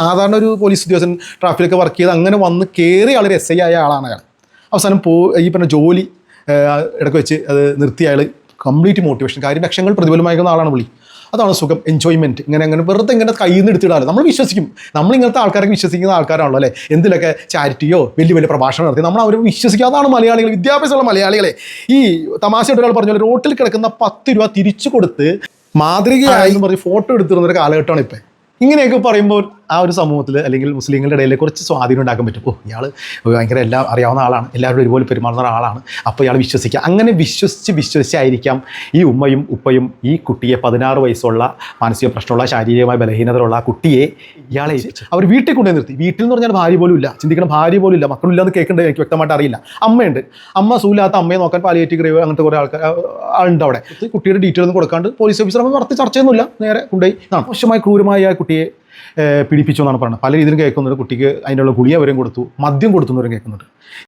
സാധാരണ ഒരു പോലീസ് ഉദ്യോഗസ്ഥൻ ട്രാഫിക്കിലൊക്കെ വർക്ക് ചെയ്ത് അങ്ങനെ വന്ന് കയറിയ ആൾ എസ് ഐ ആയ ആളാണ് അയാൾ. അവസാനം ഈ പറഞ്ഞ ജോലി ഇടയ്ക്ക് വെച്ച് അത് നിർത്തിയ അയാൾ കംപ്ലീറ്റ് മോട്ടിവേഷൻ, കാര്യം ലക്ഷങ്ങൾ പ്രതിഫലമായിരിക്കുന്ന ആളാണ് പുള്ളി. അതാണ് സുഖം, എൻജോയ്മെൻറ്റ്. ഇങ്ങനെ വെറുതെ ഇങ്ങനെ കയ്യിൽ നിന്ന് എടുത്തിടാമല്ലോ. നമ്മൾ വിശ്വസിക്കും, നമ്മളിങ്ങനത്തെ ആൾക്കാരൊക്കെ വിശ്വസിക്കുന്ന ആൾക്കാരാണല്ലോ അല്ലേ. എന്തിലൊക്കെ ചാരിറ്റിയോ വലിയ പ്രഭാഷണം നടത്തി നമ്മൾ അവർ വിശ്വസിക്കുക. അതാണ് മലയാളികൾ, വിദ്യാഭ്യാസമുള്ള മലയാളികളെ. ഈ തമാശയായിട്ട് ഒരാൾ പറഞ്ഞ പോലെ റോട്ടിൽ കിടക്കുന്ന 10 രൂപ തിരിച്ചു കൊടുത്ത് മാതൃകയായി എന്ന് പറഞ്ഞ് ഫോട്ടോ എടുത്തിരുന്നൊരു കാലഘട്ടമാണ് ഇപ്പം. ഇങ്ങനെയൊക്കെ പറയുമ്പോൾ ആ ഒരു സമൂഹത്തിൽ അല്ലെങ്കിൽ മുസ്ലിങ്ങളുടെ ഇടയിൽ കുറച്ച് സ്വാധീനം ഉണ്ടാക്കാൻ പറ്റും. ഇയാൾ ഭയങ്കര എല്ലാം അറിയാവുന്ന ആളാണ്, എല്ലാവരും ഒരുപോലെ പെരുമാറുന്ന ആളാണ്, അപ്പോൾ ഇയാൾ വിശ്വസിക്കുക. അങ്ങനെ വിശ്വസിച്ചായിരിക്കാം ഈ ഉമ്മയും ഉപ്പയും ഈ കുട്ടിയെ 16 വയസ്സുള്ള മാനസിക പ്രശ്നമുള്ള ശാരീരികമായ ബലഹീനതയുള്ള ആ കുട്ടിയെ ഇയാളെ അവർ വീട്ടിൽ കൊണ്ടുപോയി നിർത്തി. വീട്ടിൽ എന്ന് പറഞ്ഞാൽ ഭാര്യ പോലും ഇല്ല, ചിന്തിക്കണം, ഭാര്യ പോലും ഇല്ല, മക്കളില്ലാന്ന് കേൾക്കേണ്ടത് എനിക്ക് വ്യക്തമായിട്ട് അറിയില്ല. അമ്മയുണ്ട്, അമ്മ സൂലാത്ത അമ്മയെ നോക്കാൻ പാലിയേറ്റീവ് ഗ്രേവ് അങ്ങനത്തെ കുറേ ആളുണ്ട് അവിടെ. കുട്ടിയുടെ ഡീറ്റെയിൽ ഒന്നും കൊടുക്കാണ്ട് പോലീസ് ഓഫീസർ നമ്മൾ നടത്തി ചർച്ചയൊന്നുമില്ല, നേരെ കൊണ്ടുപോയി മോശമായി ക്രൂരമായ കുട്ടിയെ പീഡിപ്പിച്ചു എന്നാണ് പറയുന്നത്. പല രീതിയിലും കേൾക്കുന്നുണ്ട്. കുട്ടിക്ക് അതിനുള്ള ഗുളിക വരെയും കൊടുത്തു, മദ്യം കൊടുത്തു എന്നവരും കേൾക്കുന്നുണ്ട്.